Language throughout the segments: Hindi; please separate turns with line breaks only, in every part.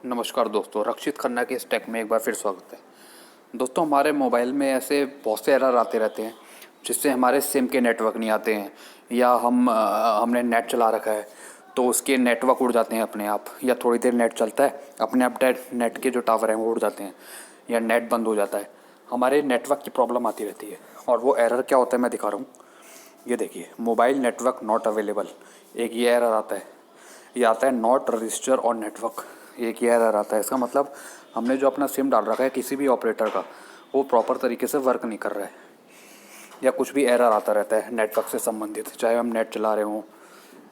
नमस्कार दोस्तों, रक्षित खन्ना के इस टेक में एक बार फिर स्वागत है। दोस्तों, हमारे मोबाइल में ऐसे बहुत से एरर आते रहते हैं जिससे हमारे सिम के नेटवर्क नहीं आते हैं, या हमने नेट चला रखा है तो उसके नेटवर्क उड़ जाते हैं अपने आप, या थोड़ी देर नेट चलता है अपने आप नेट के जो टावर हैं वो उड़ जाते हैं, या नेट बंद हो जाता है। हमारे नेटवर्क की प्रॉब्लम आती रहती है। और वो एरर क्या होता है मैं दिखा रहा हूँ। ये देखिए, मोबाइल नेटवर्क नॉट अवेलेबल, एक ये एरर आता है। ये आता है नॉट रजिस्टर और नेटवर्क, एक ये एरर आता है। इसका मतलब हमने जो अपना सिम डाल रखा है किसी भी ऑपरेटर का, वो प्रॉपर तरीके से वर्क नहीं कर रहा है, या कुछ भी एरर आता रहता है नेटवर्क से संबंधित, चाहे हम नेट चला रहे हों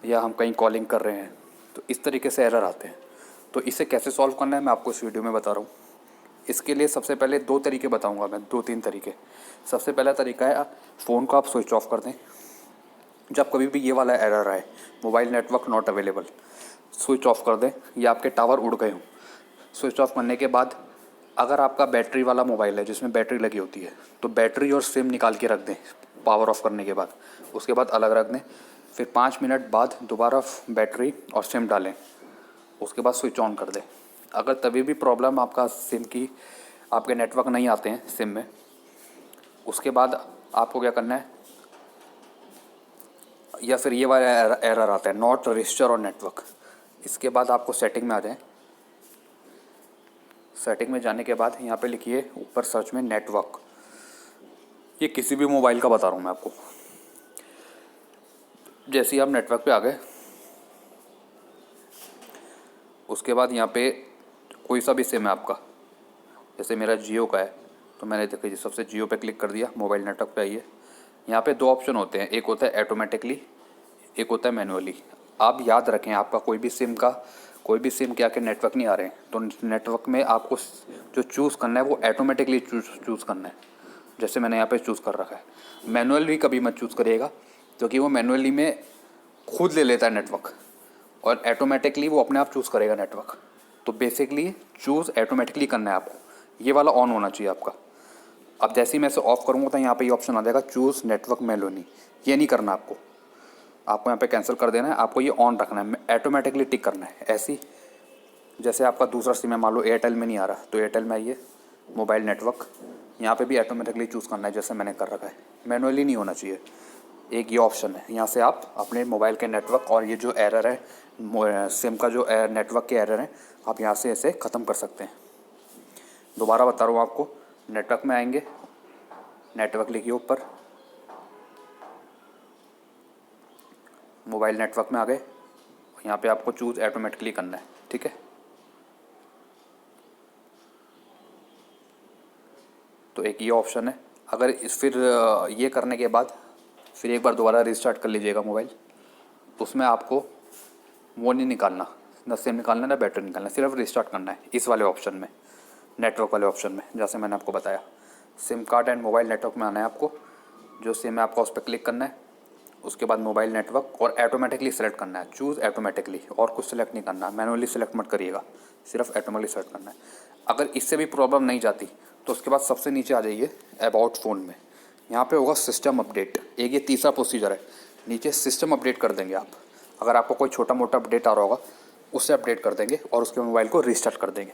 या हम कहीं कॉलिंग कर रहे हैं, तो इस तरीके से एरर आते हैं। तो इसे कैसे सॉल्व करना है मैं आपको इस वीडियो में बता रहा हूँ। इसके लिए सबसे पहले 2 तरीके बताऊँगा मैं, 2-3 तरीके। सबसे पहला तरीका है, फ़ोन को आप स्विच ऑफ कर दें। जब कभी भी ये वाला एरर आए, mobile network not available, switch off कर दें या आपके टावर उड़ गए हों। स्विच ऑफ करने के बाद अगर आपका बैटरी वाला मोबाइल है जिसमें बैटरी लगी होती है, तो बैटरी और सिम निकाल के रख दें पावर ऑफ करने के बाद। उसके बाद अलग रख दें। फिर 5 मिनट बाद दोबारा बैटरी और सिम डालें, उसके बाद स्विच ऑन कर दें। अगर तभी भी प्रॉब्लम आपका सिम की, आपके नेटवर्क नहीं आते हैं सिम में, उसके बाद आपको क्या करना है, या फिर ये वाला एरर आता है नॉट रजिस्टर और नेटवर्क, इसके बाद आपको सेटिंग में आ जाएं। सेटिंग में जाने के बाद यहाँ पे लिखिए ऊपर सर्च में नेटवर्क। ये किसी भी मोबाइल का बता रहा हूँ मैं आपको। जैसे ही आप नेटवर्क पे आ गए, उसके बाद यहाँ पे कोई सा भी सिम है आपका, जैसे मेरा जियो का है तो मैंने देखिए सबसे जियो पे क्लिक कर दिया, मोबाइल नेटवर्क पे आइए। यहाँ पे 2 ऑप्शन होते हैं, एक होता है ऑटोमेटिकली, एक होता है मैनुअली। आप याद रखें, आपका कोई भी सिम के आके नेटवर्क नहीं आ रहे हैं तो नेटवर्क में आपको जो चूज़ करना है वो ऑटोमेटिकली चूज़ करना है, जैसे मैंने यहाँ पे चूज़ कर रखा है। मैनुअली कभी मत चूज़ करिएगा, क्योंकि वो मैनुअली में खुद ले लेता है नेटवर्क, और ऑटोमेटिकली वो अपने आप चूज़ करेगा नेटवर्क। तो बेसिकली चूज़ ऑटोमेटिकली करना है आपको, ये वाला ऑन होना चाहिए आपका। अब जैसे ही मैं इसे ऑफ़ करूँगा तो यहाँ पे ये ऑप्शन आ जाएगा चूज़ नेटवर्क मैनुअली, ये नहीं करना आपको यहाँ पे कैंसिल कर देना है। आपको ये ऑन रखना है, ऑटोमेटिकली टिक करना है। ऐसी जैसे आपका दूसरा सिम है, मान लो एयरटेल में नहीं आ रहा तो एयरटेल में आइए, मोबाइल नेटवर्क, यहाँ पे भी ऑटोमेटिकली चूज़ करना है जैसे मैंने कर रखा है, मैनुअली नहीं होना चाहिए। एक ये ऑप्शन है, यहाँ से आप अपने मोबाइल के नेटवर्क और ये जो एरर है सिम का, जो नेटवर्क के एरर है, आप यहाँ से इसे ख़त्म कर सकते हैं। दोबारा बता रहा हूँ आपको, नेटवर्क में आएंगे, नेटवर्क लिखिए ऊपर, मोबाइल नेटवर्क में आ गए, यहाँ पे आपको चूज़ ऑटोमेटिकली करना है, ठीक है। तो एक ये ऑप्शन है। अगर फिर ये करने के बाद फिर एक बार दोबारा रिस्टार्ट कर लीजिएगा मोबाइल, उसमें आपको वो नहीं निकालना, ना सिम निकालना ना बैटरी निकालना, सिर्फ रिस्टार्ट करना है इस वाले ऑप्शन में, नेटवर्क वाले ऑप्शन में, जैसे मैंने आपको बताया। SIM card and mobile network में आना है आपको, जो सिम है आपका उस पर क्लिक करना है, उसके बाद मोबाइल नेटवर्क, और ऑटोमेटिकली सेलेक्ट करना है, चूज़ ऑटोमेटिकली, और कुछ सेलेक्ट नहीं करना, मैनुअली सेलेक्ट मत करिएगा, सिर्फ ऑटोमेटिकली सेलेक्ट करना है। अगर इससे भी प्रॉब्लम नहीं जाती तो उसके बाद सबसे नीचे आ जाइए अबाउट फ़ोन में, यहाँ पे होगा सिस्टम अपडेट, एक ये तीसरा प्रोसीजर है, नीचे सिस्टम अपडेट कर देंगे आप। अगर आपको कोई छोटा मोटा अपडेट आ रहा होगा उससे अपडेट कर देंगे और उसके मोबाइल को रिस्टार्ट कर देंगे।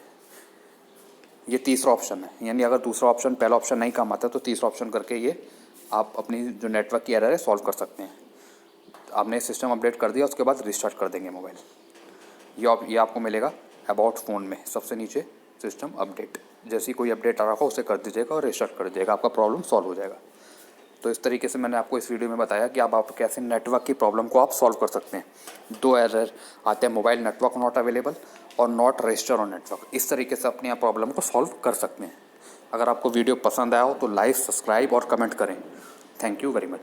ये तीसरा ऑप्शन है, यानी अगर दूसरा ऑप्शन, पहला ऑप्शन नहीं काम आता तो तीसरा ऑप्शन करके ये आप अपनी जो नेटवर्क की एरर है सॉल्व कर सकते हैं। आपने सिस्टम अपडेट कर दिया, उसके बाद रिस्टार्ट कर देंगे मोबाइल। ये आपको मिलेगा अबाउट फ़ोन में सबसे नीचे सिस्टम अपडेट। जैसे ही कोई अपडेट आ रहा हो उसे कर दीजिएगा और रिस्टार्ट कर दीजिएगा, आपका प्रॉब्लम सॉल्व हो जाएगा। तो इस तरीके से मैंने आपको इस वीडियो में बताया कि आप कैसे नेटवर्क की प्रॉब्लम को आप सॉल्व कर सकते हैं। 2 एरर आते हैं, मोबाइल नेटवर्क नॉट अवेलेबल और नॉट रजिस्टर ऑन नेटवर्क। इस तरीके से अपनी आप प्रॉब्लम को सॉल्व कर सकते हैं। अगर आपको वीडियो पसंद आया हो तो लाइक, सब्सक्राइब और कमेंट करें। Thank you very much.